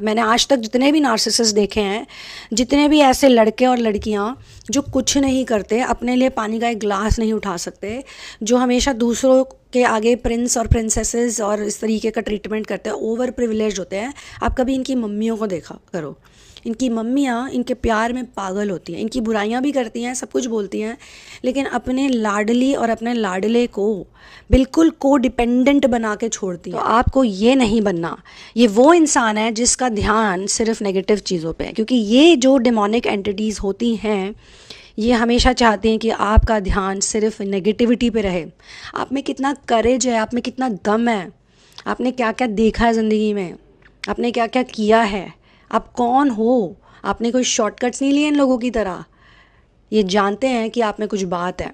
मैंने आज तक जितने भी नार्सिसिस्ट देखे हैं, जितने भी ऐसे लड़के और लड़कियां जो कुछ नहीं करते, अपने लिए पानी का एक गिलास नहीं उठा सकते, जो हमेशा दूसरों के आगे प्रिंस और प्रिंसेसेस और इस तरीके का ट्रीटमेंट करते हैं, ओवर प्रिविलेज होते हैं। आप कभी इनकी मम्मियों को देखा करो। इनकी मम्मियाँ इनके प्यार में पागल होती हैं, इनकी बुराइयाँ भी करती हैं, सब कुछ बोलती हैं, लेकिन अपने लाडली और अपने लाडले को बिल्कुल को डिपेंडेंट बना के छोड़ती हैं। तो आपको ये नहीं बनना। ये वो इंसान है जिसका ध्यान सिर्फ नेगेटिव चीज़ों पे है, क्योंकि ये जो डेमोनिक एंटिटीज़ होती हैं ये हमेशा चाहते हैं कि आपका ध्यान सिर्फ नेगेटिविटी पे रहे। आप में कितना करेज है, आप में कितना दम है, आपने क्या क्या देखा है ज़िंदगी में, आपने क्या क्या किया है, आप कौन हो। आपने कोई शॉर्टकट्स नहीं लिए इन लोगों की तरह। ये जानते हैं कि आप में कुछ बात है,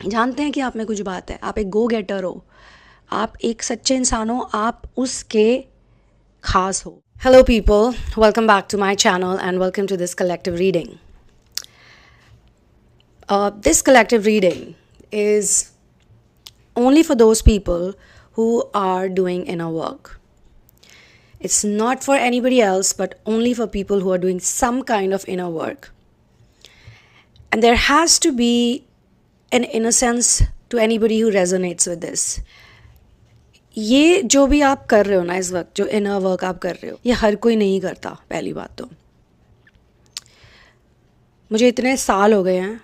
जानते हैं कि आप में कुछ बात है। आप एक गो गेटर हो, आप एक सच्चे इंसान हो, आप उसके खास हो। Hello people, welcome back to my channel and welcome to this collective reading. This collective reading is only for those people who are doing inner work. It's not for anybody else, but only for people who are doing some kind of inner work. And there has to be an innocence to anybody who resonates with this. ये जो भी आप कर रहे हो ना इस वक्त, जो इनर वर्क आप कर रहे हो, ये हर कोई नहीं करता। पहली बात तो मुझे इतने साल हो गए हैं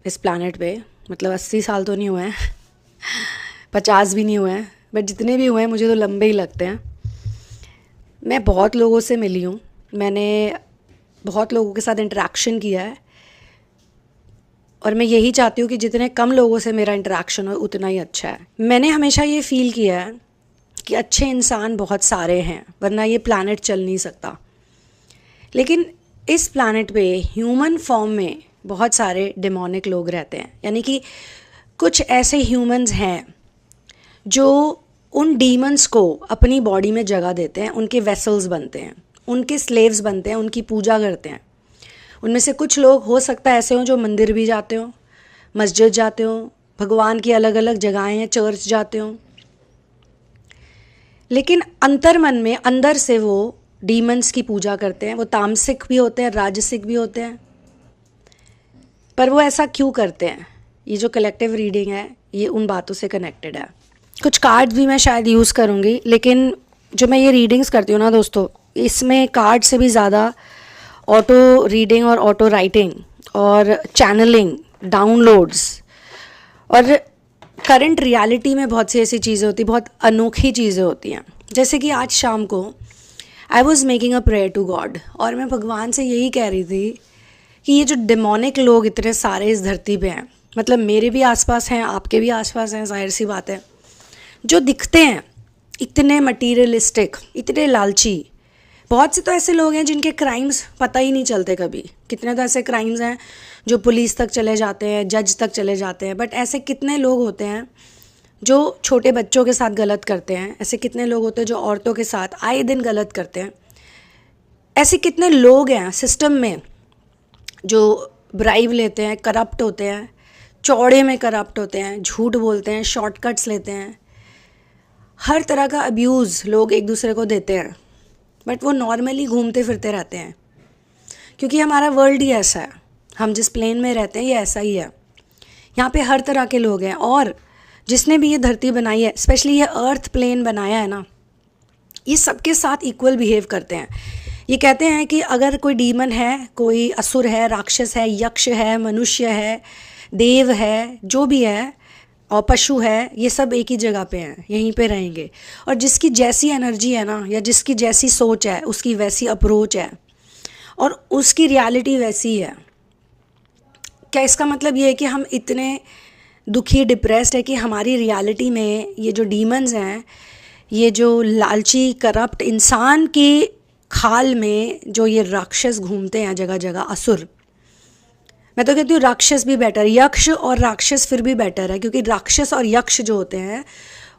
इस प्लैनेट पे, मतलब 80 साल तो नहीं हुए हैं 50 भी नहीं हुए हैं, बट जितने भी हुए हैं मुझे तो लंबे ही लगते हैं। मैं बहुत लोगों से मिली हूँ, मैंने बहुत लोगों के साथ इंटरेक्शन किया है, और मैं यही चाहती हूँ कि जितने कम लोगों से मेरा इंटरेक्शन हो उतना ही अच्छा है। मैंने हमेशा ये फ़ील किया है कि अच्छे इंसान बहुत सारे हैं, वरना ये प्लैनेट चल नहीं सकता। लेकिन इस प्लैनेट पे ह्यूमन फॉर्म में बहुत सारे डेमोनिक लोग रहते हैं, यानी कि कुछ ऐसे ह्यूमंस हैं जो उन डीमंस को अपनी बॉडी में जगह देते हैं, उनके वेसल्स बनते हैं, उनके स्लेव्स बनते हैं, उनकी पूजा करते हैं। उनमें से कुछ लोग हो सकता है ऐसे हों जो मंदिर भी जाते हों, मस्जिद जाते हों, भगवान की अलग अलग जगहें हैं, चर्च जाते हों, लेकिन अंतर मन में अंदर से वो डीमंस की पूजा करते हैं। वो तामसिक भी होते हैं, राजसिक भी होते हैं। पर वो ऐसा क्यों करते हैं? ये जो कलेक्टिव रीडिंग है ये उन बातों से कनेक्टेड है। कुछ कार्ड्स भी मैं शायद यूज़ करूँगी, लेकिन जो मैं ये रीडिंग्स करती हूँ ना दोस्तों, इसमें कार्ड से भी ज़्यादा ऑटो रीडिंग और ऑटो राइटिंग और चैनलिंग, डाउनलोड्स और करंट रियलिटी में बहुत सी ऐसी चीज़ें होती, बहुत अनोखी चीज़ें होती हैं। जैसे कि आज शाम को I was making a prayer to God, और मैं भगवान से यही कह रही थी कि ये जो डेमोनिक लोग इतने सारे इस धरती पे हैं, मतलब मेरे भी आसपास हैं, आपके भी आसपास हैं, जाहिर सी बात है, जो दिखते हैं इतने मटीरियलिस्टिक, इतने लालची। बहुत से तो ऐसे लोग हैं जिनके क्राइम्स पता ही नहीं चलते कभी। कितने तो ऐसे क्राइम्स हैं जो पुलिस तक चले जाते हैं, जज तक चले जाते हैं, बट ऐसे कितने लोग होते हैं जो छोटे बच्चों के साथ गलत करते हैं। ऐसे कितने लोग होते हैं जो औरतों के साथ आए दिन गलत करते हैं। ऐसे कितने लोग हैं सिस्टम में जो ब्राइब लेते हैं, करप्ट होते हैं, चौड़े में करप्ट होते हैं, झूठ बोलते हैं, शॉर्टकट्स लेते हैं, हर तरह का अब्यूज़ लोग एक दूसरे को देते हैं, बट वो नॉर्मली घूमते फिरते रहते हैं, क्योंकि हमारा वर्ल्ड ही ऐसा है। हम जिस प्लेन में रहते हैं ये ऐसा ही है। यहाँ पे हर तरह के लोग हैं, और जिसने भी ये धरती बनाई है, स्पेशली ये अर्थ प्लेन बनाया है ना, ये सबके साथ इक्वल बिहेव करते हैं। ये कहते हैं कि अगर कोई डीमन है, कोई असुर है, राक्षस है, यक्ष है, मनुष्य है, देव है, जो भी है, और पशु है, ये सब एक ही जगह पे हैं, यहीं पे रहेंगे। और जिसकी जैसी एनर्जी है ना, या जिसकी जैसी सोच है, उसकी वैसी अप्रोच है, और उसकी रियलिटी वैसी है। क्या इसका मतलब ये है कि हम इतने दुखी, डिप्रेस्ड है कि हमारी रियलिटी में ये जो डीमंस हैं, ये जो लालची करप्ट इंसान की खाल में जो ये राक्षस घूमते हैं जगह जगह, असुर, मैं तो कहती हूँ राक्षस भी बेटर, यक्ष और राक्षस फिर भी बेटर है, क्योंकि राक्षस और यक्ष जो होते हैं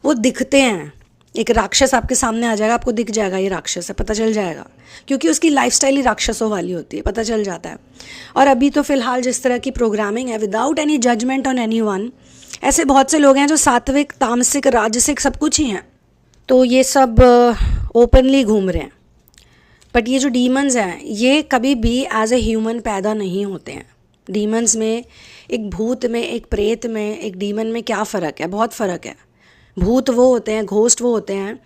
वो दिखते हैं। एक राक्षस आपके सामने आ जाएगा, आपको दिख जाएगा ये राक्षस है, पता चल जाएगा, क्योंकि उसकी लाइफस्टाइल ही राक्षसों वाली होती है, पता चल जाता है। और अभी तो फ़िलहाल जिस तरह की प्रोग्रामिंग है, without any judgement on anyone, ऐसे बहुत से लोग हैं जो सात्विक, तामसिक, राजसिक सब कुछ ही हैं, तो ये सब ओपनली घूम रहे हैं। बट ये जो डीमंस हैं ये कभी भी एज ए ह्यूमन पैदा नहीं होते हैं। डीमंस में, एक भूत में, एक प्रेत में, एक डीमन में क्या फ़र्क है? बहुत फ़र्क है। भूत वो होते हैं, घोस्ट वो होते हैं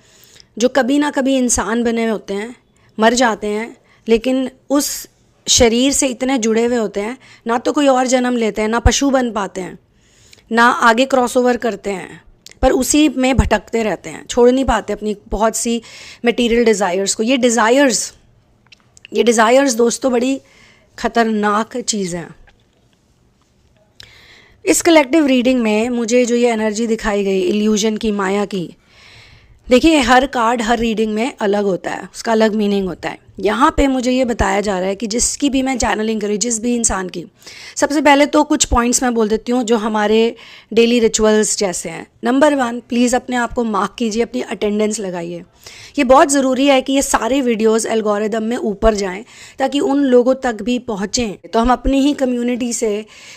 जो कभी ना कभी इंसान बने हुए होते हैं, मर जाते हैं, लेकिन उस शरीर से इतने जुड़े हुए होते हैं, ना तो कोई और जन्म लेते हैं, ना पशु बन पाते हैं, ना आगे क्रॉसओवर करते हैं, पर उसी में भटकते रहते हैं, छोड़ नहीं पाते अपनी बहुत सी मटेरियल डिज़ायर्स को। ये डिज़ायर्स दोस्तों बड़ी ख़तरनाक चीज़ हैं। इस कलेक्टिव रीडिंग में मुझे जो ये एनर्जी दिखाई गई इल्यूजन की, माया की, देखिए हर कार्ड हर रीडिंग में अलग होता है, उसका अलग मीनिंग होता है। यहाँ पे मुझे ये बताया जा रहा है कि जिसकी भी मैं चैनलिंग करी, जिस भी इंसान की, सबसे पहले तो कुछ पॉइंट्स मैं बोल देती हूँ जो हमारे डेली रिचुअल्स जैसे हैं। नंबर 1, प्लीज़ अपने आप को मार्क कीजिए, अपनी अटेंडेंस लगाइए। ये बहुत ज़रूरी है कि ये सारे वीडियोस एल्गोरिदम में ऊपर जाएं ताकि उन लोगों तक भी पहुँचें। तो हम अपनी ही कम्युनिटी से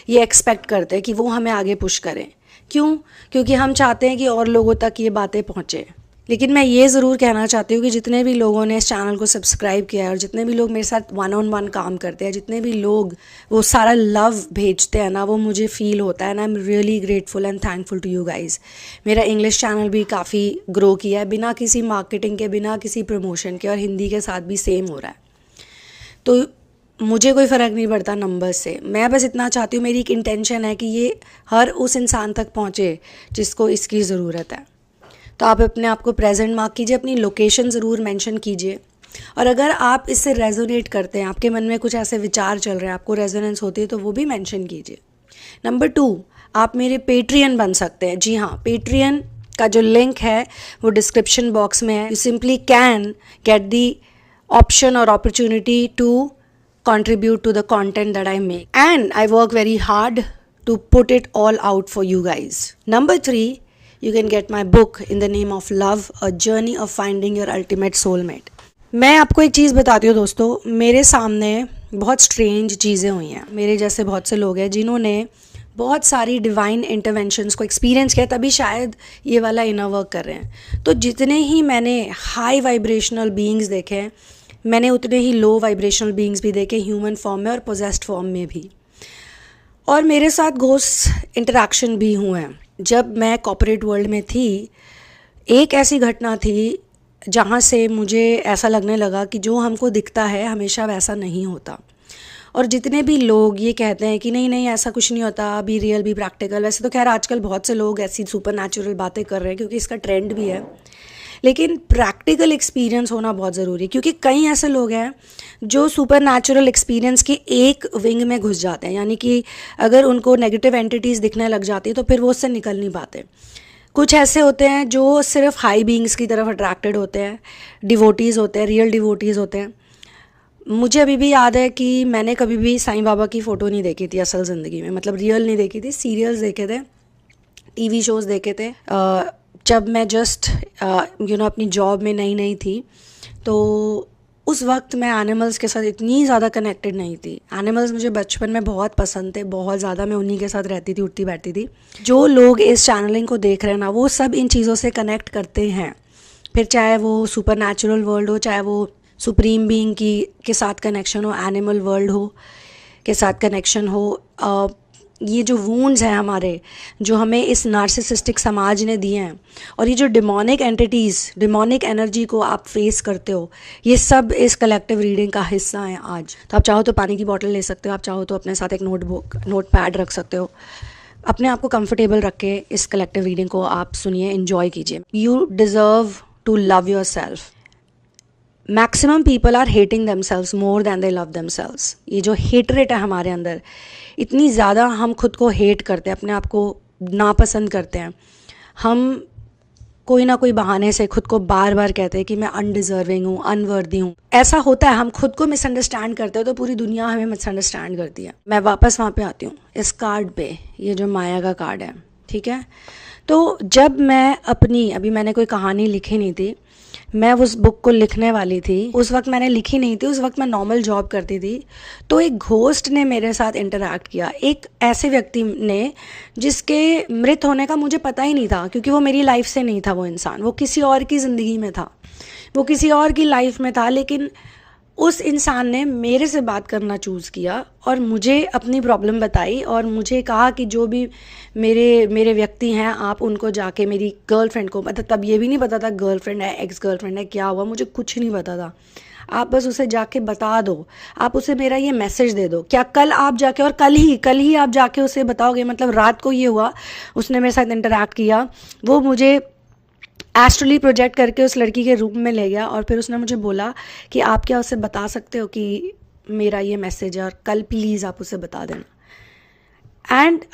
ये एक्सपेक्ट करते हैं कि वो हमें आगे पुश करें। क्यों? क्योंकि हम चाहते हैं कि और लोगों तक ये बातें पहुँचें। लेकिन मैं ये ज़रूर कहना चाहती हूँ कि जितने भी लोगों ने इस चैनल को सब्सक्राइब किया है और जितने भी लोग मेरे साथ 1-on-1 काम करते हैं, जितने भी लोग वो सारा लव भेजते हैं ना, वो मुझे फ़ील होता है ना। I am really grateful and thankful to you guys. मेरा इंग्लिश चैनल भी काफ़ी ग्रो किया है बिना किसी मार्केटिंग के, बिना किसी प्रमोशन के, और हिंदी के साथ भी सेम हो रहा है। तो मुझे कोई फ़र्क नहीं पड़ता नंबर से। मैं बस इतना चाहती हूँ, मेरी एक इंटेंशन है कि ये हर उस इंसान तक पहुँचे जिसको इसकी ज़रूरत है। तो आप अपने आप को प्रेजेंट मार्क कीजिए, अपनी लोकेशन ज़रूर मेंशन कीजिए, और अगर आप इससे रेजोनेट करते हैं, आपके मन में कुछ ऐसे विचार चल रहे हैं, आपको रेजोनेंस होती है, तो वो भी मेंशन कीजिए। नंबर 2, आप मेरे पेट्रियन बन सकते हैं। जी हाँ, पेट्रियन का जो लिंक है वो डिस्क्रिप्शन बॉक्स में है। You simply can get the option और opportunity to contribute to the content that I make, and I work very hard to put it all out for you guys. Number 3, you can get my book in the name of love, a journey of finding your ultimate soulmate. मैं आपको एक चीज़ बताती हूँ दोस्तों, मेरे सामने बहुत strange चीज़ें हुई हैं। मेरे जैसे बहुत से लोग हैं जिन्होंने बहुत सारी डिवाइन इंटरवेंशंस को एक्सपीरियंस किया, तभी शायद ये वाला इनर वर्क कर रहे हैं। तो जितने ही मैंने हाई वाइब्रेशनल बीइंग्स देखे हैं, मैंने उतने ही लो वाइब्रेशनल बीइंग्स भी देखे, ह्यूमन फॉर्म में और पोजेस्ड फॉर्म में भी। और मेरे साथ घोस्ट इंटरेक्शन भी हुए हैं। जब मैं कॉर्पोरेट वर्ल्ड में थी, एक ऐसी घटना थी जहाँ से मुझे ऐसा लगने लगा कि जो हमको दिखता है हमेशा वैसा नहीं होता। और जितने भी लोग ये कहते हैं कि नहीं नहीं ऐसा कुछ नहीं होता, बी रियल बी प्रैक्टिकल, वैसे तो खैर आजकल बहुत से लोग ऐसी सुपर नेचुरल बातें कर रहे हैं क्योंकि इसका ट्रेंड भी है, लेकिन प्रैक्टिकल एक्सपीरियंस होना बहुत ज़रूरी है। क्योंकि कई ऐसे लोग हैं जो सुपर नेचुरल एक्सपीरियंस के एक विंग में घुस जाते हैं, यानी कि अगर उनको नेगेटिव एंटिटीज़ दिखने लग जाती है तो फिर वो उससे निकल नहीं पाते। कुछ ऐसे होते हैं जो सिर्फ हाई बीइंग्स की तरफ अट्रैक्टेड होते हैं, डिवोटीज़ होते हैं, रियल डिवोटीज़ होते हैं। मुझे अभी भी याद है कि मैंने कभी भी साईं बाबा की फ़ोटो नहीं देखी थी असल ज़िंदगी में, मतलब रियल नहीं देखी थी। सीरियल्स देखे थे, टीवी शोज़ देखे थे। जब मैं जस्ट अपनी जॉब में नई नई थी, तो उस वक्त मैं एनिमल्स के साथ इतनी ज़्यादा कनेक्टेड नहीं थी। एनिमल्स मुझे बचपन में बहुत पसंद थे, बहुत ज़्यादा। मैं उन्हीं के साथ रहती थी, उठती बैठती थी। जो लोग इस चैनलिंग को देख रहे हैं ना, वो सब इन चीज़ों से कनेक्ट करते हैं। फिर चाहे वो सुपर नेचुरल वर्ल्ड हो, चाहे वो सुप्रीम बीइंग के साथ कनेक्शन हो, एनिमल वर्ल्ड हो के साथ कनेक्शन हो। ये जो वूंड्स हैं हमारे, जो हमें इस नार्सिसिस्टिक समाज ने दिए हैं, और ये जो डिमोनिक एंटिटीज़, डिमोनिक एनर्जी को आप फेस करते हो, ये सब इस कलेक्टिव रीडिंग का हिस्सा है आज। तो आप चाहो तो पानी की बोतल ले सकते हो, आप चाहो तो अपने साथ एक नोट पैड रख सकते हो। अपने आप को कंफर्टेबल रख के इस कलेक्टिव रीडिंग को आप सुनिए, एंजॉय कीजिए। You deserve to love yourself. Maximum people are hating themselves more than they love themselves. ये जो हेटरेट है हमारे अंदर, इतनी ज़्यादा हम खुद को हेट करते हैं, अपने आप को नापसंद करते हैं। हम कोई ना कोई बहाने से खुद को बार बार कहते हैं कि मैं अनडिज़र्विंग हूँ, अनवर्दी हूँ। ऐसा होता है, हम खुद को मिसअंडरस्टैंड करते हैं तो पूरी दुनिया हमें मिसअंडरस्टैंड करती है। मैं वापस वहाँ पे आती हूँ, इस कार्ड पे, ये जो माया का कार्ड है, ठीक है। तो जब मैं अभी मैंने कोई कहानी लिखी नहीं थी, मैं उस बुक को लिखने वाली थी, उस वक्त मैंने लिखी नहीं थी, उस वक्त मैं नॉर्मल जॉब करती थी। तो एक घोस्ट ने मेरे साथ इंटरैक्ट किया, एक ऐसे व्यक्ति ने जिसके मृत होने का मुझे पता ही नहीं था, क्योंकि वो मेरी लाइफ से नहीं था। वो इंसान, वो किसी और की ज़िंदगी में था, वो किसी और की लाइफ में था, लेकिन उस इंसान ने मेरे से बात करना चूज़ किया और मुझे अपनी प्रॉब्लम बताई और मुझे कहा कि जो भी मेरे मेरे व्यक्ति हैं आप उनको जाके मेरी गर्लफ्रेंड को, मतलब तब ये भी नहीं पता था गर्लफ्रेंड है एक्स गर्लफ्रेंड है क्या हुआ, मुझे कुछ नहीं पता था, आप बस उसे जाके बता दो, आप उसे मेरा ये मैसेज दे दो, क्या कल आप जाके और कल ही आप जाके उसे बताओगे, मतलब रात को ये हुआ, उसने मेरे साथ इंटरेक्ट किया, वो मुझे एस्ट्रली प्रोजेक्ट करके उस लड़की के रूम में ले गया और फिर उसने मुझे बोला कि आप क्या उसे बता सकते हो कि मेरा ये मैसेज है और कल प्लीज़ आप उसे बता देना। एंड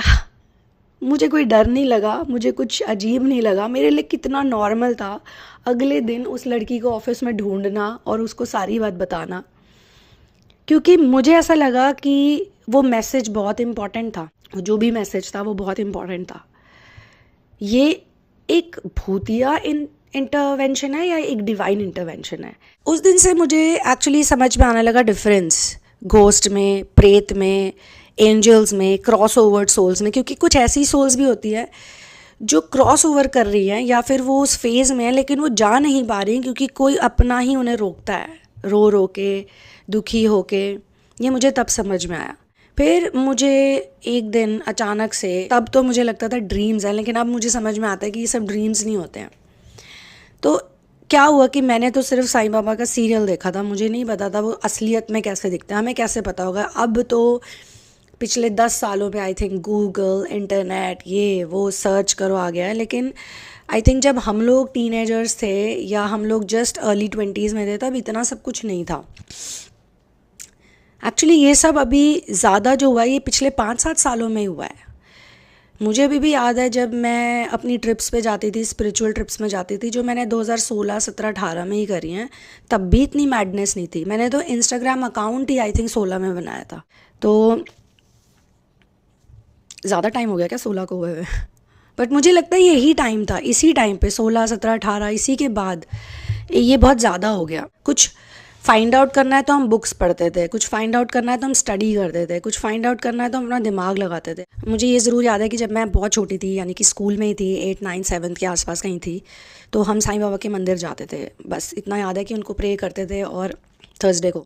मुझे कोई डर नहीं लगा, मुझे कुछ अजीब नहीं लगा, मेरे लिए कितना नॉर्मल था अगले दिन उस लड़की को ऑफिस में ढूंढना और उसको सारी बात बताना, क्योंकि मुझे ऐसा लगा कि वो मैसेज बहुत इम्पॉर्टेंट था, जो भी मैसेज था वो बहुत इम्पॉर्टेंट था। ये एक भूतिया इंटरवेंशन है या एक डिवाइन इंटरवेंशन है? उस दिन से मुझे एक्चुअली समझ में आने लगा डिफरेंस घोस्ट में, प्रेत में, एंजल्स में, क्रॉस ओवर सोल्स में, क्योंकि कुछ ऐसी सोल्स भी होती है जो क्रॉस ओवर कर रही हैं या फिर वो उस फेज़ में है लेकिन वो जा नहीं पा रही क्योंकि कोई अपना ही उन्हें रोकता है, रो रो के, दुखी होके। ये मुझे तब समझ में आया। फिर मुझे एक दिन अचानक से, तब तो मुझे लगता था ड्रीम्स है, लेकिन अब मुझे समझ में आता है कि ये सब ड्रीम्स नहीं होते हैं। तो क्या हुआ कि मैंने तो सिर्फ साईं बाबा का सीरियल देखा था, मुझे नहीं पता था वो असलियत में कैसे दिखता है, हमें कैसे पता होगा। अब तो पिछले 10 सालों में आई थिंक गूगल, इंटरनेट, ये वो सर्च करो आ गया है, लेकिन आई थिंक जब हम लोग टीनेजर्स थे या हम लोग जस्ट अर्ली 20s में थे तब इतना सब कुछ नहीं था। एक्चुअली ये सब अभी ज़्यादा जो हुआ है ये पिछले 5-7 सालों में ही हुआ है। मुझे अभी भी याद है जब मैं अपनी ट्रिप्स पे जाती थी, स्पिरिचुअल ट्रिप्स में जाती थी, जो मैंने 2016, 17, 18 में ही करी हैं, तब भी इतनी मैडनेस नहीं थी। मैंने तो Instagram account he I think 16 में बनाया था, तो ज़्यादा टाइम हो गया क्या 16 को हुए? बट मुझे लगता है यही टाइम था, इसी टाइम पे 16, 17, 18, इसी के बाद ये बहुत ज़्यादा हो गया। कुछ फाइंड आउट करना है तो हम बुक्स पढ़ते थे, कुछ फाइंड आउट करना है तो हम स्टडी करते थे, कुछ फाइंड आउट करना है तो हम अपना दिमाग लगाते थे। मुझे ये ज़रूर याद है कि जब मैं बहुत छोटी थी, यानी कि स्कूल में ही थी, 8, 9, 7 के आसपास कहीं थी, तो हम साईं बाबा के मंदिर जाते थे। बस इतना याद है कि उनको प्रे करते थे और थर्सडे को।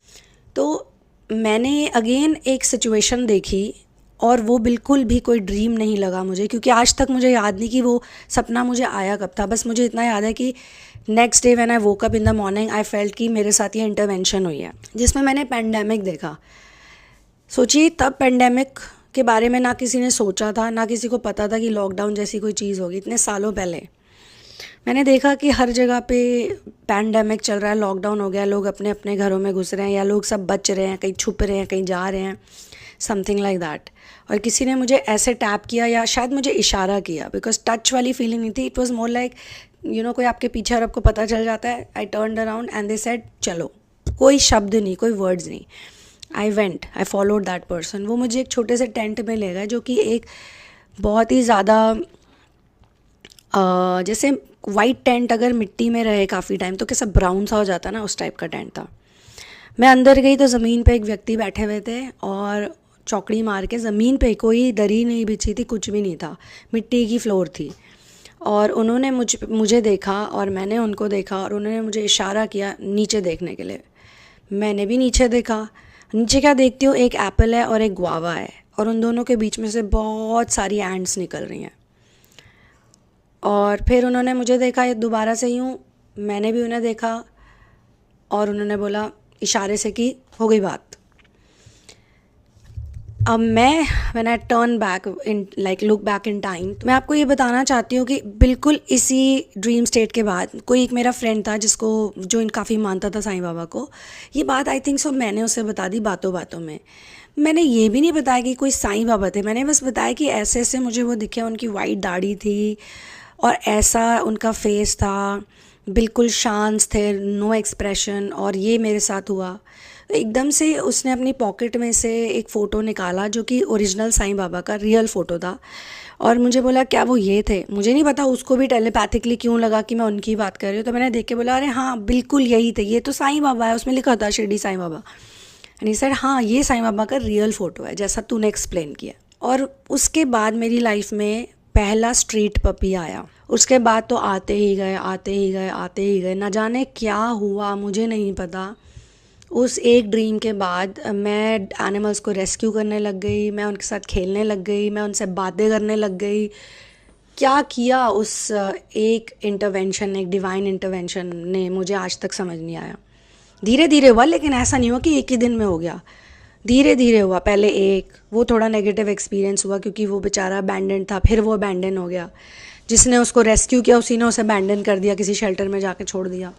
तो मैंने अगेन एक सिचुएशन देखी और वो बिल्कुल भी कोई ड्रीम नहीं लगा मुझे, क्योंकि आज तक मुझे याद नहीं कि वो सपना मुझे आया कब था। बस मुझे इतना याद है कि next day when I woke up in the morning I felt कि मेरे साथ ये इंटरवेंशन हुई है, जिसमें मैंने पेंडेमिक देखा। सोचिए तब पेंडेमिक के बारे में ना किसी ने सोचा था, ना किसी को पता था कि लॉकडाउन जैसी कोई चीज़ होगी। इतने सालों पहले मैंने देखा कि हर जगह पे पैंडेमिक चल रहा है, लॉकडाउन हो गया, लोग अपने अपने घरों में घुस रहे हैं या लोग सब बच रहे हैं, कहीं छुप रहे हैं, कहीं जा रहे हैं, समथिंग लाइक दैट। और किसी ने मुझे ऐसे टैप किया या शायद मुझे इशारा किया, बिकॉज टच वाली फीलिंग नहीं थी, इट वॉज मोर लाइक कोई आपके पीछे और आपको पता चल जाता है। I turned around and they said चलो, कोई शब्द नहीं, कोई वर्ड्स नहीं। I followed that person. वो मुझे एक छोटे से टेंट में ले गए, जो कि एक बहुत ही ज़्यादा जैसे वाइट टेंट अगर मिट्टी में रहे काफ़ी टाइम तो कैसा ब्राउन सा हो जाता है ना, उस टाइप का टेंट था। मैं अंदर गई तो ज़मीन पे एक व्यक्ति बैठे हुए थे और चौकड़ी मार के ज़मीन पे, कोई दरी नहीं बिछी थी, कुछ भी नहीं था, मिट्टी की फ्लोर थी। और उन्होंने मुझे देखा और मैंने उनको देखा और उन्होंने मुझे इशारा किया नीचे देखने के लिए। मैंने भी नीचे देखा। नीचे क्या देखती हूँ, एक एप्पल है और एक गुआवा है और उन दोनों के बीच में से बहुत सारी एंट्स निकल रही हैं। और फिर उन्होंने मुझे देखा दोबारा से यूँ, मैंने भी उन्हें देखा और उन्होंने बोला इशारे से कि हो गई बात। अब मैं when I turn back in look back in time, मैं आपको ये बताना चाहती हूँ कि बिल्कुल इसी ड्रीम स्टेट के बाद कोई एक मेरा फ्रेंड था जो काफ़ी मानता था साईं बाबा को। ये बात आई थिंक सो मैंने उसे बता दी बातों बातों में। मैंने ये भी नहीं बताया कि कोई साईं बाबा थे, मैंने बस बताया कि ऐसे ऐसे मुझे वो दिखे, उनकी वाइट दाढ़ी थी और ऐसा उनका फेस था, बिल्कुल शांत थे, नो एक्सप्रेशन, और ये मेरे साथ हुआ। एकदम से उसने अपनी पॉकेट में से एक फ़ोटो निकाला जो कि ओरिजिनल साईं बाबा का रियल फ़ोटो था और मुझे बोला क्या वो ये थे। मुझे नहीं पता उसको भी टेलीपैथिकली क्यों लगा कि मैं उनकी बात कर रही हूँ, तो मैंने देख के बोला अरे हाँ बिल्कुल यही थे, ये तो साईं बाबा है, उसमें लिखा था Shirdi Sai Baba. And he said हाँ ये साईं बाबा का रियल फ़ोटो है जैसा तूने एक्सप्लेन किया। और उसके बाद मेरी लाइफ में पहला स्ट्रीट पपी आया। उसके बाद तो आते ही गए, आते ही गए, आते ही गए, ना जाने क्या हुआ मुझे नहीं पता। उस एक ड्रीम के बाद मैं एनिमल्स को रेस्क्यू करने लग गई, मैं उनके साथ खेलने लग गई, मैं उनसे बातें करने लग गई। क्या किया उस एक इंटरवेंशन, एक डिवाइन इंटरवेंशन ने, मुझे आज तक समझ नहीं आया। धीरे धीरे हुआ, लेकिन ऐसा नहीं हुआ कि एक ही दिन में हो गया, धीरे धीरे हुआ। पहले एक वो थोड़ा नेगेटिव एक्सपीरियंस हुआ क्योंकि वो बेचारा अबैंडन था, फिर वो अबैंडन हो गया। जिसने उसको रेस्क्यू किया उसी ने उसे अबैंडन कर दिया, किसी शेल्टर में जाके छोड़ दिया।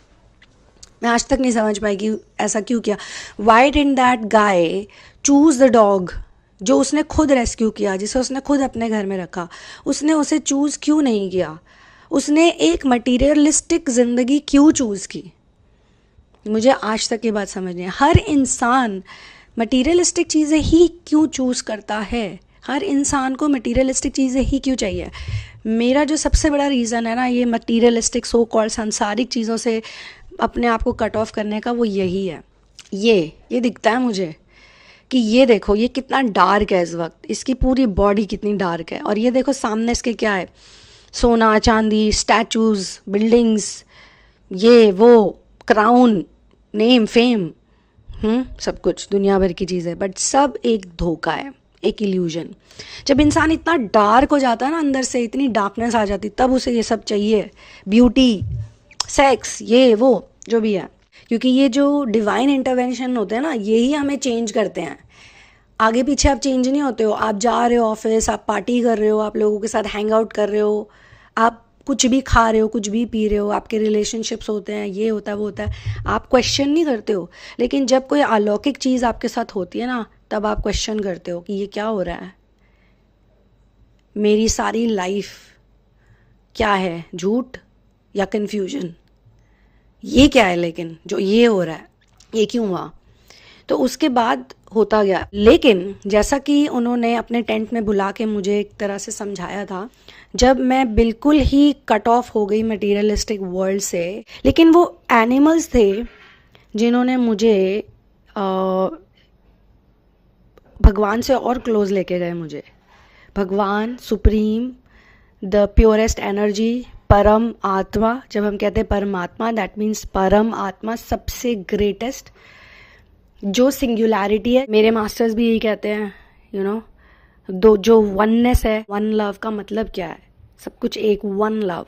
मैं आज तक नहीं समझ पाई कि ऐसा क्यों किया। Y didn't that guy choose the dog जो उसने खुद रेस्क्यू किया, जिसे उसने खुद अपने घर में रखा, उसने उसे चूज़ क्यों नहीं किया? उसने एक मटीरियलिस्टिक ज़िंदगी क्यों चूज़ की? मुझे आज तक ये बात समझ नहीं है। हर इंसान मटीरियलिस्टिक चीज़ें ही क्यों चूज़ करता है? हर इंसान को मटीरियलिस्टिक चीज़ें ही क्यों चाहिए? मेरा जो सबसे बड़ा रीज़न है ना, ये मटीरियलिस्टिक सो कॉल्ड सांसारिक चीज़ों से अपने आप को कट ऑफ करने का, वो यही है। ये दिखता है मुझे कि ये देखो ये कितना डार्क है इस वक्त, इसकी पूरी बॉडी कितनी डार्क है। और ये देखो सामने इसके क्या है, सोना चांदी, स्टैचूज़, बिल्डिंग्स, ये वो, क्राउन, नेम, फेम, सब कुछ दुनिया भर की चीज़ें, बट सब एक धोखा है, एक इल्यूजन। जब इंसान इतना डार्क हो जाता है ना, अंदर से इतनी डार्कनेस आ जाती, तब उसे ये सब चाहिए, ब्यूटी, सेक्स, ये वो जो भी है। क्योंकि ये जो डिवाइन इंटरवेंशन होते हैं ना, यही हमें चेंज करते हैं। आगे पीछे आप चेंज नहीं होते हो। आप जा रहे हो ऑफिस, आप पार्टी कर रहे हो, आप लोगों के साथ हैंग आउट कर रहे हो, आप कुछ भी खा रहे हो, कुछ भी पी रहे हो, आपके रिलेशनशिप्स होते हैं, ये होता है वो होता है, आप क्वेश्चन नहीं करते हो। लेकिन जब कोई अलौकिक चीज़ आपके साथ होती है ना, तब आप क्वेश्चन करते हो कि ये क्या हो रहा है, मेरी सारी लाइफ क्या है, झूठ या कन्फ्यूजन, ये क्या है, लेकिन जो ये हो रहा है ये क्यों हुआ? तो उसके बाद होता गया। लेकिन जैसा कि उन्होंने अपने टेंट में बुला के मुझे एक तरह से समझाया था, जब मैं बिल्कुल ही कट ऑफ हो गई मटीरियलिस्टिक वर्ल्ड से, लेकिन वो एनिमल्स थे जिन्होंने मुझे भगवान से और क्लोज लेके गए। मुझे भगवान, सुप्रीम, द प्योरेस्ट एनर्जी, परम आत्मा। जब हम कहते हैं परमात्मा, दैट मीन्स परम आत्मा, सबसे ग्रेटेस्ट जो सिंगुलैरिटी है। मेरे मास्टर्स भी यही कहते हैं, यू नो, दो जो वननेस है, वन लव का मतलब क्या है, सब कुछ एक, वन लव।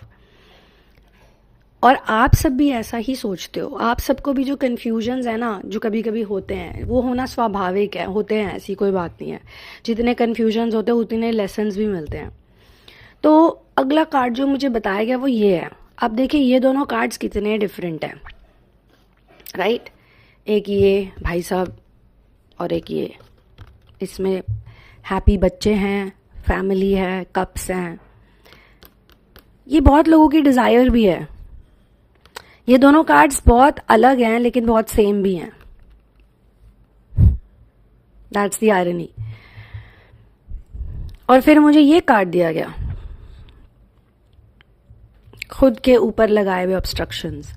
और आप सब भी ऐसा ही सोचते हो। आप सबको भी जो कन्फ्यूजन्स है ना, जो कभी कभी होते हैं, वो होना स्वाभाविक है, होते हैं, ऐसी कोई बात नहीं है। जितने कन्फ्यूजन्स होते हैं उतने लेसन्स भी मिलते हैं। तो अगला कार्ड जो मुझे बताया गया वो ये है। अब देखिए ये दोनों कार्ड्स कितने डिफरेंट हैं, राइट? एक ये भाई साहब और एक ये, इसमें हैप्पी बच्चे हैं, फैमिली है, कप्स हैं। ये बहुत लोगों की डिज़ायर भी है। ये दोनों कार्ड्स बहुत अलग हैं लेकिन बहुत सेम भी हैं। That's the irony. और फिर मुझे ये कार्ड दिया गया, खुद के ऊपर लगाए हुए ऑब्स्ट्रक्शंस।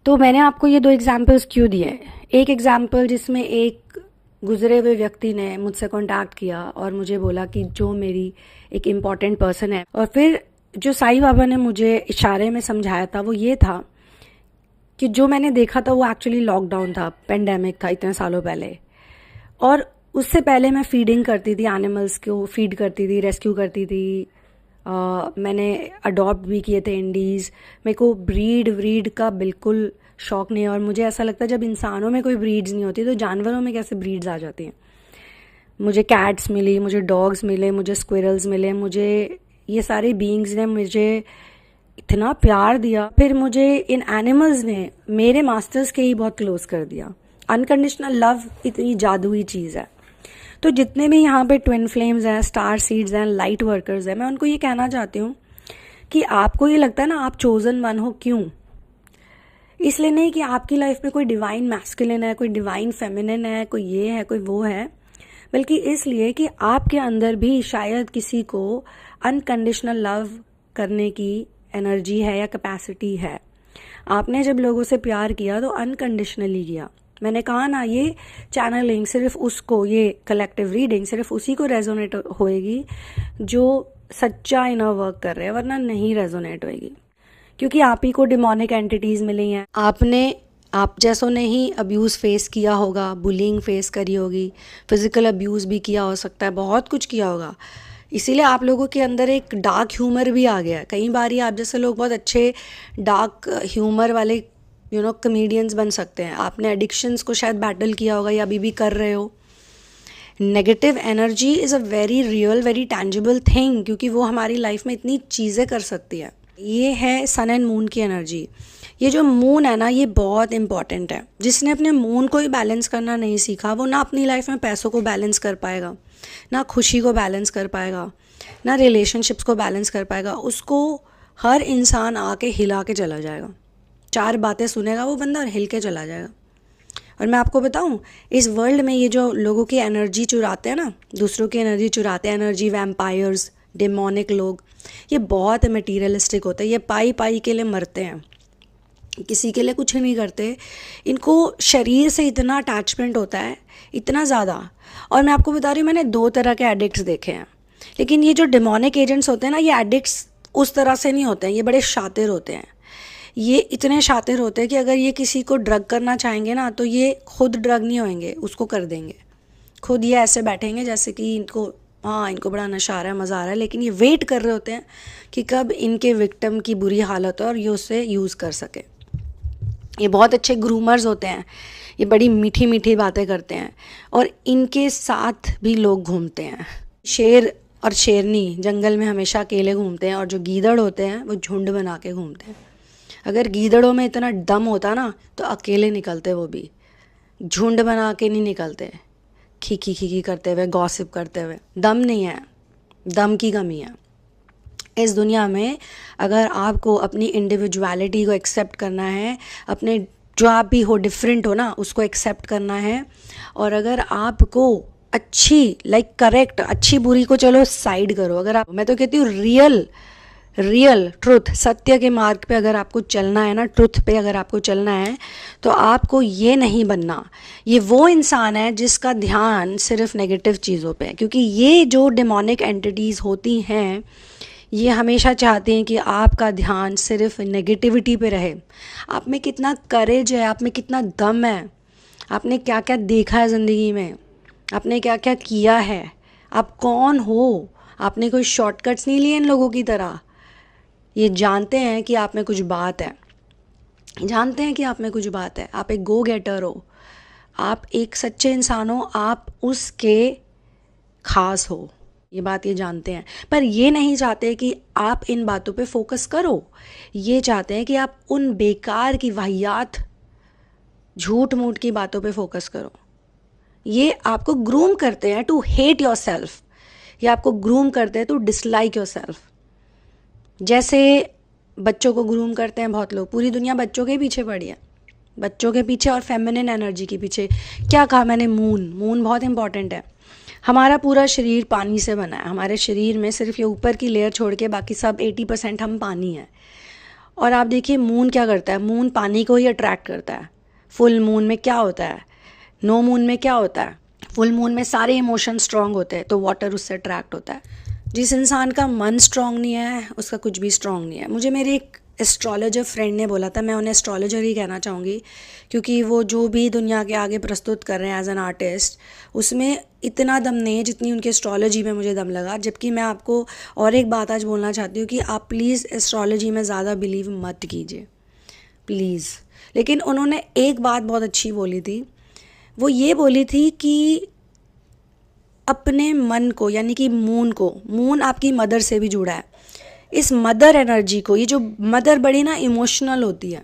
तो मैंने आपको ये दो एग्जाम्पल्स क्यों दिए? एक एग्जाम्पल जिसमें एक गुजरे हुए व्यक्ति ने मुझसे कांटेक्ट किया और मुझे बोला कि जो मेरी एक इम्पॉर्टेंट पर्सन है। और फिर जो साईं बाबा ने मुझे इशारे में समझाया था वो ये था कि जो मैंने देखा था वो एक्चुअली लॉकडाउन था, पेंडेमिक था इतने सालों पहले। और उससे पहले मैं फीडिंग करती थी, एनिमल्स को फीड करती थी, रेस्क्यू करती थी। मैंने अडॉप्ट भी किए थे इंडीज़। मेरे को ब्रीड का बिल्कुल शौक नहीं है। और मुझे ऐसा लगता है जब इंसानों में कोई ब्रीड्स नहीं होती तो जानवरों में कैसे ब्रीड्स आ जाती हैं। मुझे कैट्स मिली, मुझे डॉग्स मिले, मुझे स्क्विरल्स मिले, मुझे ये सारे बीइंग्स ने मुझे इतना प्यार दिया। फिर मुझे इन एनिमल्स ने मेरे मास्टर्स के ही बहुत क्लोज कर दिया। अनकंडीशनल लव इतनी जादुई चीज़ है। तो जितने भी यहाँ पे ट्विन फ्लेम्स हैं, स्टार सीड्स हैं, लाइट वर्कर्स हैं, मैं उनको ये कहना चाहती हूँ कि आपको ये लगता है ना आप चोजन वन हो, क्यों? इसलिए नहीं कि आपकी लाइफ में कोई डिवाइन मैस्कुलिन है, कोई डिवाइन फेमिनिन है, कोई ये है, कोई वो है, बल्कि इसलिए कि आपके अंदर भी शायद किसी को अनकंडीशनल लव करने की एनर्जी है या कैपेसिटी है। आपने जब लोगों से प्यार किया तो अनकंडीशनली किया। मैंने कहा ना, ये चैनलिंग सिर्फ उसको, ये कलेक्टिव रीडिंग सिर्फ उसी को रेजोनेट होएगी जो सच्चा इनर वर्क कर रहे हैं, वरना नहीं रेजोनेट होएगी। क्योंकि आप ही को डिमोनिक एंटिटीज मिली हैं, आपने आप जैसों ने ही अब्यूज़ फेस किया होगा, बुलिंग फेस करी होगी, फिज़िकल अब्यूज़ भी किया हो सकता है, बहुत कुछ किया होगा। इसीलिए आप लोगों के अंदर एक डार्क ह्यूमर भी आ गया है। कई बार ही आप जैसे लोग बहुत अच्छे डार्क ह्यूमर वाले कमेडियंस बन सकते हैं। आपने एडिक्शंस को शायद बैटल किया होगा या अभी भी कर रहे हो। Negative energy is a very real, very tangible thing, क्योंकि वो हमारी लाइफ में इतनी चीज़ें कर सकती है। ये है सन एंड मून की एनर्जी। ये जो मून है ना, ये बहुत इंपॉर्टेंट है। जिसने अपने मून को ही बैलेंस करना नहीं सीखा, वो ना अपनी लाइफ में पैसों को बैलेंस कर पाएगा, ना खुशी को बैलेंस कर पाएगा, ना रिलेशनशिप्स को बैलेंस कर पाएगा। उसको हर इंसान आके हिला के चला जाएगा। 4 बातें सुनेगा वो बंदा और हिल के चला जाएगा। और मैं आपको बताऊं, इस वर्ल्ड में ये जो लोगों की एनर्जी चुराते हैं ना, दूसरों की एनर्जी चुराते हैं, एनर्जी वैम्पायर्स, डेमोनिक लोग, ये बहुत मटीरियलिस्टिक होते हैं। ये पाई पाई के लिए मरते हैं, किसी के लिए कुछ नहीं करते। इनको शरीर से इतना अटैचमेंट होता है, इतना ज़्यादा। और मैं आपको बता रही हूँ, मैंने 2 तरह के एडिक्ट्स देखे हैं। लेकिन ये जो डेमोनिक एजेंट्स होते हैं ना, ये एडिक्ट्स उस तरह से नहीं होते हैं। ये बड़े शातिर होते हैं। ये इतने शातिर होते हैं कि अगर ये किसी को ड्रग करना चाहेंगे ना, तो ये खुद ड्रग नहीं होंगे, उसको कर देंगे। खुद ये ऐसे बैठेंगे जैसे कि इनको बड़ा नशा आ रहा है, मज़ा आ रहा है, लेकिन ये वेट कर रहे होते हैं कि कब इनके विक्टिम की बुरी हालत हो और ये उससे यूज़ कर सके। ये बहुत अच्छे ग्रूमर्स होते हैं। ये बड़ी मीठी मीठी बातें करते हैं और इनके साथ भी लोग घूमते हैं। शेर और शेरनी जंगल में हमेशा अकेले घूमते हैं, और जो गीदड़ होते हैं वो झुंड बना के घूमते हैं। अगर गीदड़ों में इतना दम होता ना, तो अकेले निकलते, वो भी झुंड बना के नहीं निकलते, खीखी खीखी करते हुए, गॉसिप करते हुए। दम नहीं है, दम की कमी है इस दुनिया में। अगर आपको अपनी इंडिविजुअलिटी को एक्सेप्ट करना है, अपने जो आप भी हो, डिफरेंट हो ना, उसको एक्सेप्ट करना है, और अगर आपको करेक्ट, अच्छी बुरी को चलो साइड करो। अगर आप, मैं तो कहती हूँ रियल ट्रुथ, सत्य के मार्ग पे अगर आपको चलना है ना, ट्रुथ पे अगर आपको चलना है, तो आपको ये नहीं बनना। ये वो इंसान है जिसका ध्यान सिर्फ नेगेटिव चीज़ों पे है, क्योंकि ये जो डेमोनिक एंटिटीज़ होती हैं, ये हमेशा चाहते हैं कि आपका ध्यान सिर्फ नेगेटिविटी पे रहे। आप में कितना करेज है, आप में कितना दम है, आपने क्या क्या देखा है ज़िंदगी में, आपने क्या क्या किया है, आप कौन हो। आपने कोई शॉर्टकट्स नहीं लिए इन लोगों की तरह। ये जानते हैं कि आप में कुछ बात है, जानते हैं कि आप में कुछ बात है। आप एक गो गेटर हो, आप एक सच्चे इंसान हो, आप उसके खास हो, ये बात ये जानते हैं। पर ये नहीं चाहते कि आप इन बातों पे फोकस करो। ये चाहते हैं कि आप उन बेकार की, वाहियात, झूठ मूठ की बातों पे फोकस करो। ये आपको ग्रूम करते हैं टू हेट योर सेल्फ, ये आपको ग्रूम करते हैं टू डिसलाइक योर सेल्फ। जैसे बच्चों को ग्रूम करते हैं बहुत लोग, पूरी दुनिया बच्चों के पीछे पड़ी है, बच्चों के पीछे और फेमिनिन एनर्जी के पीछे। क्या कहा मैंने? मून बहुत इंपॉर्टेंट है। हमारा पूरा शरीर पानी से बना है। हमारे शरीर में सिर्फ ये ऊपर की लेयर छोड़ के बाकी सब 80% हम पानी है। और आप देखिए मून क्या करता है, मून पानी को ही अट्रैक्ट करता है। फुल मून में क्या होता है, नो मून में क्या होता है? फुल मून में सारे इमोशन स्ट्रांग होते हैं, तो वाटर उससे अट्रैक्ट होता है। जिस इंसान का मन स्ट्रांग नहीं है, उसका कुछ भी स्ट्रांग नहीं है। मुझे मेरे एक एस्ट्रोलॉजर फ्रेंड ने बोला था, मैं उन्हें एस्ट्रोलॉजर ही कहना चाहूँगी, क्योंकि वो जो भी दुनिया के आगे प्रस्तुत कर रहे हैं एज एन आर्टिस्ट, उसमें इतना दम नहीं है जितनी उनकी एस्ट्रोलॉजी में मुझे दम लगा। जबकि मैं आपको और एक बात आज बोलना चाहती हूँ कि आप प्लीज़ एस्ट्रोलॉजी में ज़्यादा बिलीव मत कीजिए, प्लीज़। लेकिन उन्होंने एक बात बहुत अच्छी बोली थी। वो ये बोली थी कि अपने मन को, यानी कि मून आपकी मदर से भी जुड़ा है। इस मदर एनर्जी को, ये जो मदर बड़ी ना इमोशनल होती है,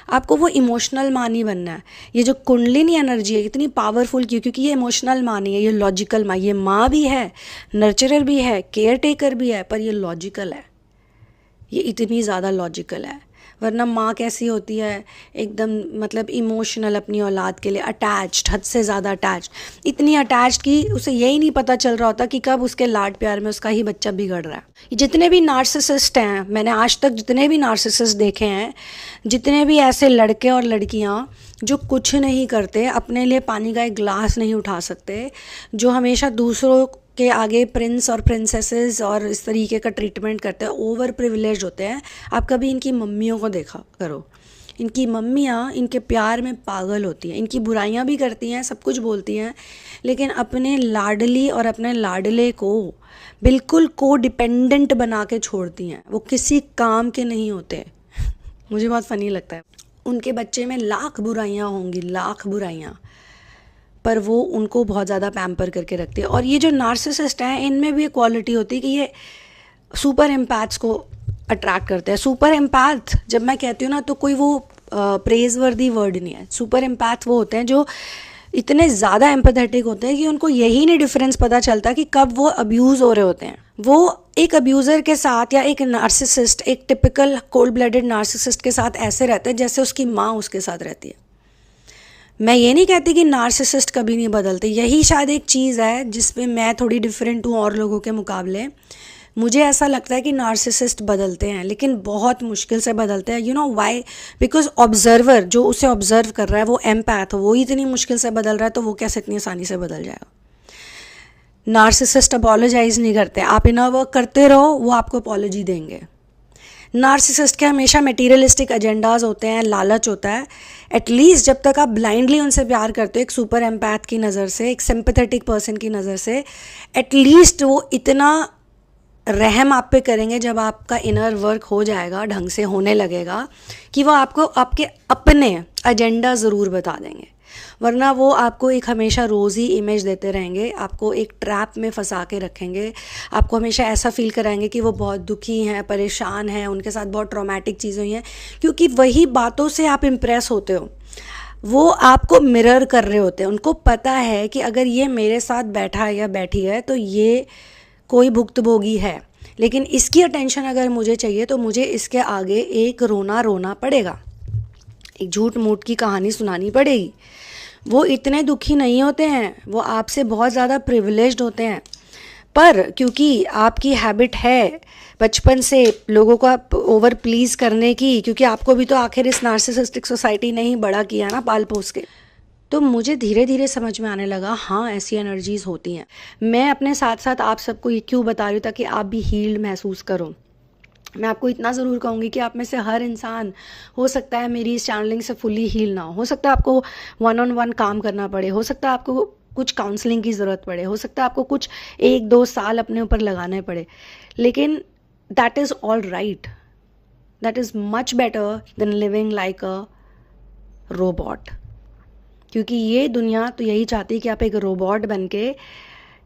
आपको वो इमोशनल माँ नहीं बनना है। ये जो कुंडलिनी एनर्जी है इतनी पावरफुल क्यों? क्योंकि ये इमोशनल माँ नहीं है, ये लॉजिकल माँ। ये माँ भी है, नर्चरर भी है, केयर टेकर भी है, पर ये लॉजिकल है। ये इतनी ज़्यादा लॉजिकल है। वरना माँ कैसी होती है, एकदम मतलब इमोशनल, अपनी औलाद के लिए अटैच्ड, हद से ज़्यादा अटैच्ड, इतनी अटैच्ड कि उसे यही नहीं पता चल रहा होता कि कब उसके लाड प्यार में उसका ही बच्चा बिगड़ रहा है। जितने भी नार्सिसिस्ट हैं, मैंने आज तक जितने भी नार्सिसिस्ट देखे हैं, जितने भी ऐसे लड़के और लड़कियाँ जो कुछ नहीं करते, अपने लिए पानी का एक गिलास नहीं उठा सकते, जो हमेशा दूसरों के आगे प्रिंस और प्रिंसेसेस और इस तरीके का ट्रीटमेंट करते हैं, ओवर प्रिविलेज होते हैं। आप कभी इनकी मम्मियों को देखा करो, इनकी मम्मियाँ इनके प्यार में पागल होती हैं, इनकी बुराइयाँ भी करती हैं, सब कुछ बोलती हैं, लेकिन अपने लाडली और अपने लाडले को बिल्कुल को डिपेंडेंट बना के छोड़ती हैं। वो किसी काम के नहीं होते। मुझे बहुत फ़नी लगता है। उनके बच्चे में लाख बुराइयाँ होंगी, लाख बुराइयाँ, पर वो उनको बहुत ज़्यादा पैम्पर करके रखती है। और ये जो नार्सिसिस्ट हैं, इनमें भी एक क्वालिटी होती है कि ये सुपर एम्पैथ्स को अट्रैक्ट करते हैं। सुपर एम्पैथ जब मैं कहती हूँ ना, तो कोई वो प्रेज वर्दी वर्ड नहीं है। सुपर एम्पैथ वो होते हैं जो इतने ज़्यादा एम्पैथेटिक होते हैं कि उनको यही नहीं डिफरेंस पता चलता कि कब वो अब्यूज़ हो रहे होते हैं। वो एक अब्यूज़र के साथ या एक नार्सिसिस्ट, एक टिपिकल कोल्ड ब्लडेड नार्सिसिस्ट के साथ ऐसे रहते हैं जैसे उसकी माँ उसके साथ रहती है। मैं ये नहीं कहती कि नार्सिसिस्ट कभी नहीं बदलते, यही शायद एक चीज़ है जिसमें मैं थोड़ी डिफरेंट हूँ और लोगों के मुकाबले। मुझे ऐसा लगता है कि नार्सिसिस्ट बदलते हैं, लेकिन बहुत मुश्किल से बदलते हैं। You know why? Because observer जो उसे ऑब्जर्व कर रहा है, वो एम्पैथ, वो इतनी मुश्किल से बदल रहा है, तो वो कैसे इतनी आसानी से बदल जाएगा? नार्सिसिस्ट अपोलोजाइज नहीं करते। आप इनर वर्क करते रहो, वो आपको अपोलॉजी देंगे। नार्सिसिस्ट के हमेशा मटेरियलिस्टिक एजेंडाज होते हैं, लालच होता है। एटलीस्ट जब तक आप ब्लाइंडली उनसे प्यार करते हो, एक सुपर एम्पैथ की नज़र से, एक सिंपैथेटिक पर्सन की नज़र से, एटलीस्ट वो इतना रहम आप पे करेंगे जब आपका इनर वर्क हो जाएगा, ढंग से होने लगेगा, कि वो आपको आपके अपने एजेंडा ज़रूर बता देंगे। वरना वो आपको एक हमेशा रोज़ी इमेज देते रहेंगे, आपको एक ट्रैप में फंसा के रखेंगे, आपको हमेशा ऐसा फील कराएंगे कि वो बहुत दुखी हैं, परेशान हैं, उनके साथ बहुत ट्रॉमेटिक चीज़ें हुई हैं, क्योंकि वही बातों से आप इम्प्रेस होते हो। वो आपको मिरर कर रहे होते हैं। उनको पता है कि अगर ये मेरे साथ बैठा है या बैठी है तो ये कोई भुक्तभोगी है, लेकिन इसकी अटेंशन अगर मुझे चाहिए तो मुझे इसके आगे एक रोना पड़ेगा, एक झूठ मूठ की कहानी सुनानी पड़ेगी। वो इतने दुखी नहीं होते हैं, वो आपसे बहुत ज़्यादा प्रिविलेज्ड होते हैं, पर क्योंकि आपकी हैबिट है बचपन से लोगों को ओवर प्लीज़ करने की, क्योंकि आपको भी तो आखिर इस नार्सिसिस्टिक सोसाइटी ने ही बड़ा किया ना पाल पोस के, तो मुझे धीरे धीरे समझ में आने लगा, हाँ ऐसी एनर्जीज़ होती हैं। मैं अपने साथ साथ आप सबको ये क्यों बता रही हूँ, ताकि आप भी हील्ड महसूस करो। मैं आपको इतना ज़रूर कहूँगी कि आप में से हर इंसान, हो सकता है मेरी इस चैनलिंग से फुली हील ना हो सकता है आपको 1-on-1 काम करना पड़े, हो सकता है आपको कुछ काउंसलिंग की ज़रूरत पड़े, हो सकता है आपको कुछ 1-2 साल अपने ऊपर लगाने पड़े, लेकिन that is all right. That is much better than living like a robot, क्योंकि ये दुनिया तो यही चाहती है कि आप एक रोबोट बन के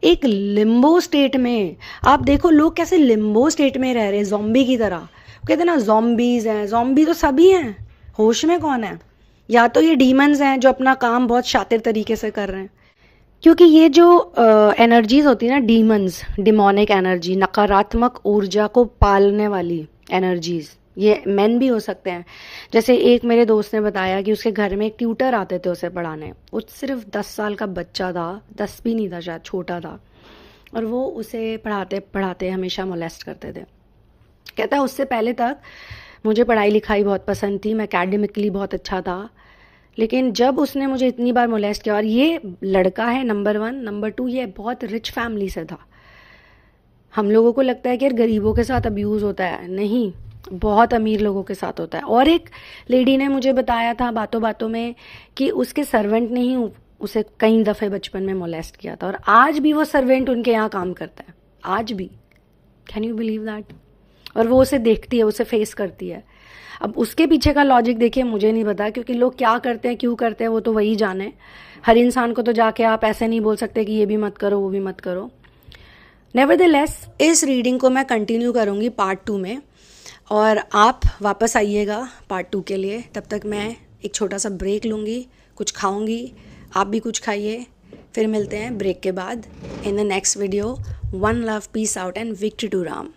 एक लिम्बो स्टेट में, आप देखो लोग कैसे लिम्बो स्टेट में रह रहे हैं, ज़ॉम्बी की तरह। कहते हैं ना ज़ॉम्बीज़ हैं, ज़ॉम्बी तो सभी हैं, होश में कौन है? या तो ये डीमंस हैं जो अपना काम बहुत शातिर तरीके से कर रहे हैं, क्योंकि ये जो एनर्जीज होती है ना, डीमंस, डिमोनिक एनर्जी, नकारात्मक ऊर्जा को पालने वाली एनर्जीज, ये मेन भी हो सकते हैं। जैसे एक मेरे दोस्त ने बताया कि उसके घर में एक ट्यूटर आते थे उसे पढ़ाने, वो सिर्फ 10 साल का बच्चा था, 10 भी नहीं था शायद, छोटा था, और वो उसे पढ़ाते पढ़ाते हमेशा मोलेस्ट करते थे। कहता है उससे पहले तक मुझे पढ़ाई लिखाई बहुत पसंद थी, मैं एकेडमिकली बहुत अच्छा था, लेकिन जब उसने मुझे इतनी बार मोलेस्ट किया, और ये लड़का है नंबर 1, नंबर 2 ये बहुत रिच फैमिली से था। हम लोगों को लगता है कि यार गरीबों के साथ अब्यूज़ होता है, नहीं, बहुत अमीर लोगों के साथ होता है। और एक लेडी ने मुझे बताया था बातों बातों में कि उसके सर्वेंट ने ही उसे कई दफ़े बचपन में मोलेस्ट किया था, और आज भी वो सर्वेंट उनके यहाँ काम करता है, आज भी। Can you believe that? और वो उसे देखती है, उसे फेस करती है। अब उसके पीछे का लॉजिक देखिए, मुझे नहीं पता, क्योंकि लोग क्या करते हैं, क्यों करते हैं, वो तो वही जाने। हर इंसान को तो जाके आप ऐसे नहीं बोल सकते कि ये भी मत करो, वो भी मत करो। नेवरदलेस इस रीडिंग को मैं कंटिन्यू करूँगी पार्ट 2 में, और आप वापस आइएगा पार्ट 2 के लिए। तब तक मैं एक छोटा सा ब्रेक लूँगी, कुछ खाऊँगी, आप भी कुछ खाइए, फिर मिलते हैं ब्रेक के बाद in the next video. 1 love, peace out and victory to Ram.